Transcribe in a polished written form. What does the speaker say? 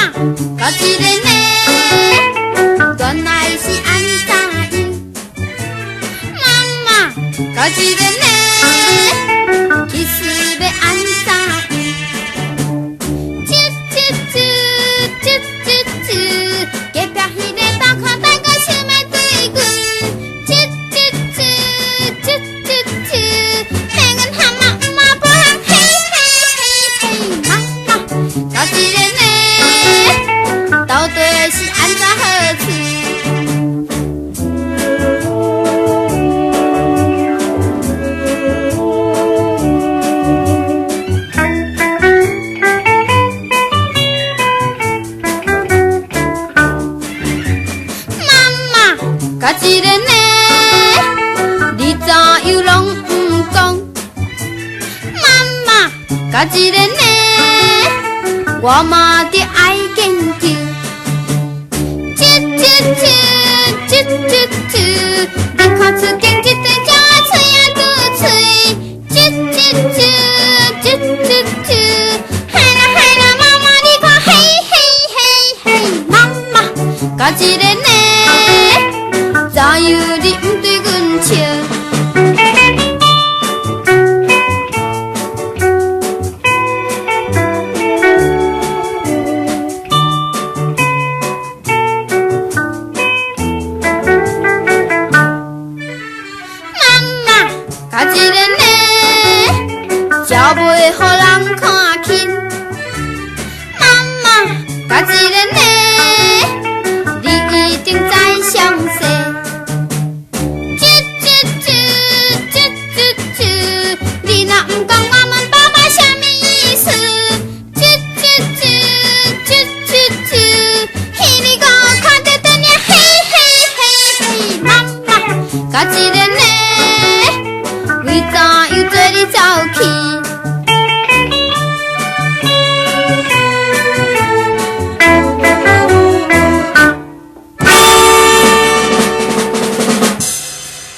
妈，我一个呢，原来是安怎样？妈妈，我一个呢，其实要安怎样？啾啾啾啾啾啾，隔壁迄个大口袋我想要对阮，啾啾啾啾啾啾，命运蛤蟆唔嘛不通，嘿嘿嘿嘿，妈妈，我一个呢，到底是安怎好处？我一个呢，你怎样拢唔讲？妈妈，我一个呢，我嘛得爱研究。啾啾啾啾啾啾，你看出经一对鸟仔嘴啊嘟嘴，啾啾啾。